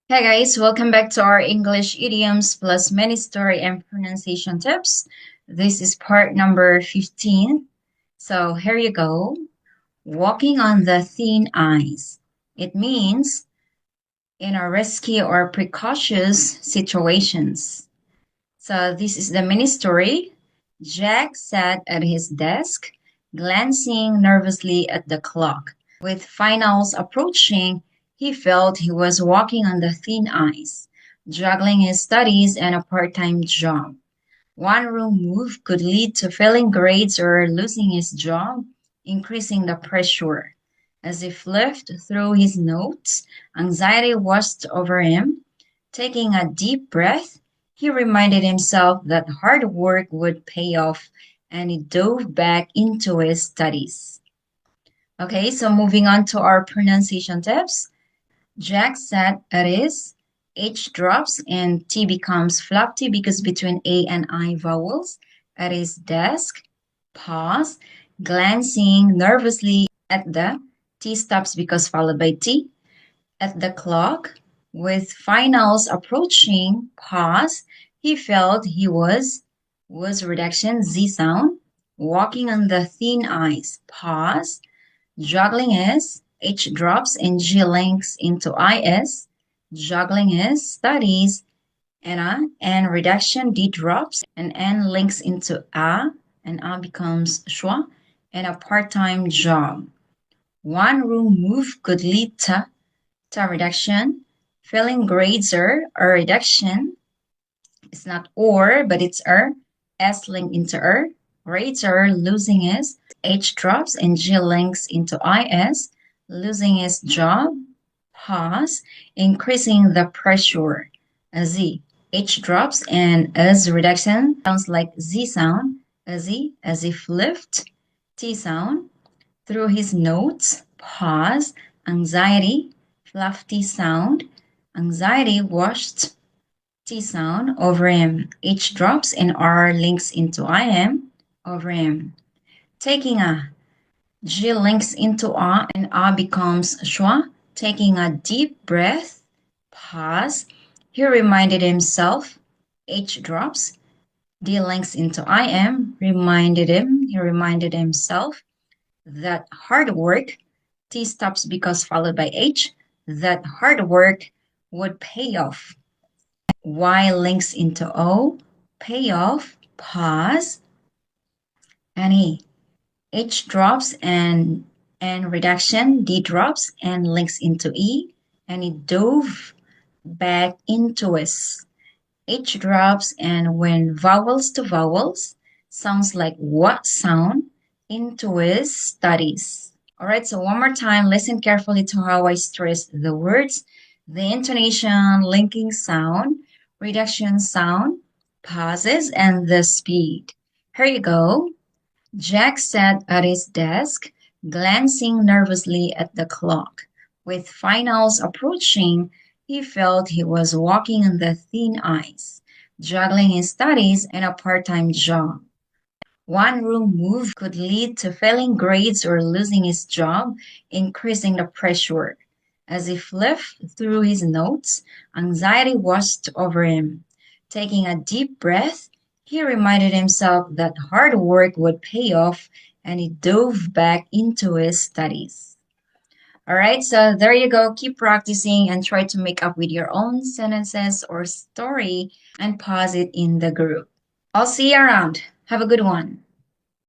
Hey guys, welcome back to our English idioms plus many story and pronunciation tips. This is part number 15. So here you go. Walking on the thin ice. It means in a risky or precautious situations. So this is the mini story. Jack sat at his desk, glancing nervously at the clock. With finals approaching, he felt he was walking on the thin ice, juggling his studies and a part-time job. One wrong move could lead to failing grades or losing his job, increasing the pressure. As he flipped through his notes, anxiety washed over him. Taking a deep breath, he reminded himself that hard work would pay off, and he dove back into his studies. Okay, so moving on to our pronunciation tips. Jack sat at his H drops and T becomes floppy because between A and I vowels. At his desk, pause, glancing nervously at the T stops because followed by T. At the clock, with finals approaching, pause, he felt he was reduction Z sound, walking on the thin ice, pause, juggling is H drops and G links into IS. Juggling is studies and reduction D drops and N links into A and A becomes schwa and a part-time job. One room move could lead to reduction. Failing grades are a reduction. It's not or, but it's S link into Grades are losing is H drops and G links into IS. Losing his job. Pause. Increasing the pressure. Z. H drops and S reduction sounds like Z sound. Z as if lift. T sound. Through his notes. Pause. Anxiety. Fluffy sound. Anxiety washed T sound over M. H drops and R links into IM over M. Taking a G links into A and A becomes schwa. Taking a deep breath, pause. He reminded himself, H drops. D links into IM, he reminded himself that hard work, T stops because followed by H, that hard work would pay off. Y links into O, pay off, pause, and E. H drops and reduction, D drops and links into E, and it dove back into S. H drops and when vowels to vowels sounds like what sound into his studies. All right, so one more time, listen carefully to how I stress the words, the intonation, linking sound, reduction sound, pauses, and the speed. Here you go. Jack sat at his desk, glancing nervously at the clock. With finals approaching, he felt he was walking on the thin ice, juggling his studies and a part-time job. One wrong move could lead to failing grades or losing his job, increasing the pressure. As he flipped through his notes, anxiety washed over him. Taking a deep breath, he reminded himself that hard work would pay off and he dove back into his studies. All right, so there you go. Keep practicing and try to make up with your own sentences or story and pause it in the group. I'll see you around. Have a good one.